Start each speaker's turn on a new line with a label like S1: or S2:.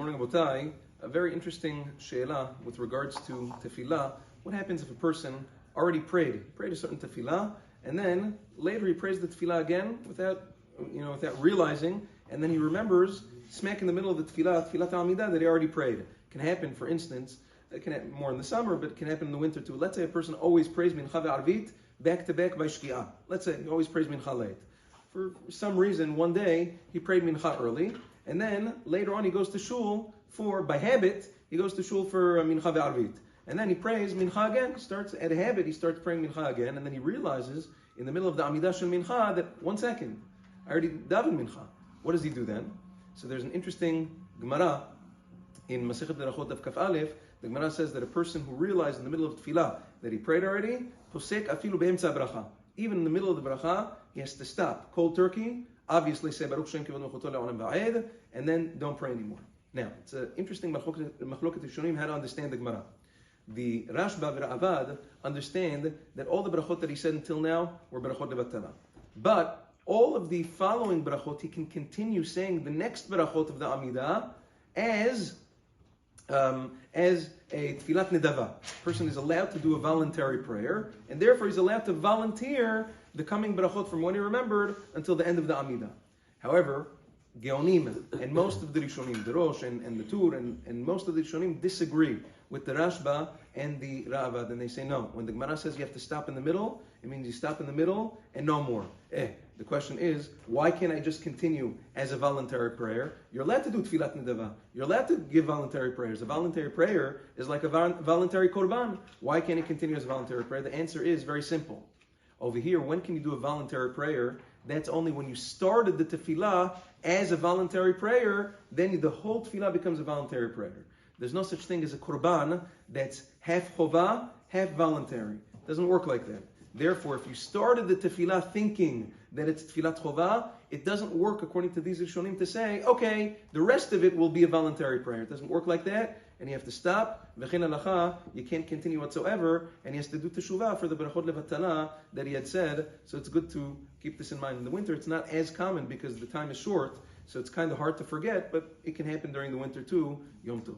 S1: morning, Abotai. A very interesting she'ela with regards to tefillah. What happens if a person already prayed a certain tefillah, and then later he prays the tefillah again without realizing, and then he remembers smack in the middle of the tefillah Amida, that he already prayed. It can happen, for instance, it can happen more in the summer, but it can happen in the winter too. Let's say a person always prays mincha ve'arvit back to back by shki'ah. Let's say he always prays mincha late. For some reason, one day he prayed mincha early, and then later on he goes to shul by habit, he goes to shul for mincha ve'arvit. And then he prays mincha again, at a habit, he starts praying mincha again, and then he realizes in the middle of the Amida shel mincha that 1 second, I already davened mincha. What does he do then? So there's an interesting Gemara in Masechet Berachot Daf Kaf Aleph. The Gemara says that a person who realized in the middle of tefillah that he prayed already, posek afilu be'emtza bracha. Even in the middle of the bracha, he has to stop cold turkey, obviously say Baruch Shem Kivod Mechuto Le'olam Va'ed, and then don't pray anymore. Now, it's an interesting machloket Rishonim how to understand the Gemara. The Rashba v'Ra'avad understand that all the brachot that he said until now were brachot levatala. But all of the following brachot, he can continue saying the next brachot of the Amida as a tfilat nedava. A person is allowed to do a voluntary prayer, and therefore he's allowed to volunteer the coming brachot from when he remembered until the end of the Amida. However, Geonim and most of the Rishonim, the Rosh and the Tur and most of the Rishonim disagree with the Rashba and the Ra'avad, and they say no. When the Gemara says you have to stop in the middle, it means you stop in the middle and no more. The question is, why can't I just continue as a voluntary prayer? You're allowed to do tfilat nedava. You're allowed to give voluntary prayers. A voluntary prayer is like a voluntary korban. Why can't it continue as a voluntary prayer? The answer is very simple. Over here, when can you do a voluntary prayer? That's only when you started the tefillah as a voluntary prayer, then the whole tefillah becomes a voluntary prayer. There's no such thing as a korban that's half chovah, half voluntary. It doesn't work like that. Therefore, if you started the tefillah thinking that it's tefillat chovah, it doesn't work according to these Rishonim to say, okay, the rest of it will be a voluntary prayer. It doesn't work like that, and you have to stop. V'chein halacha, you can't continue whatsoever, and he has to do teshuvah for the berachot levatala that he had said. So it's good to keep this in mind. In the winter, it's not as common because the time is short, so it's kind of hard to forget, but it can happen during the winter too. Yom Tov.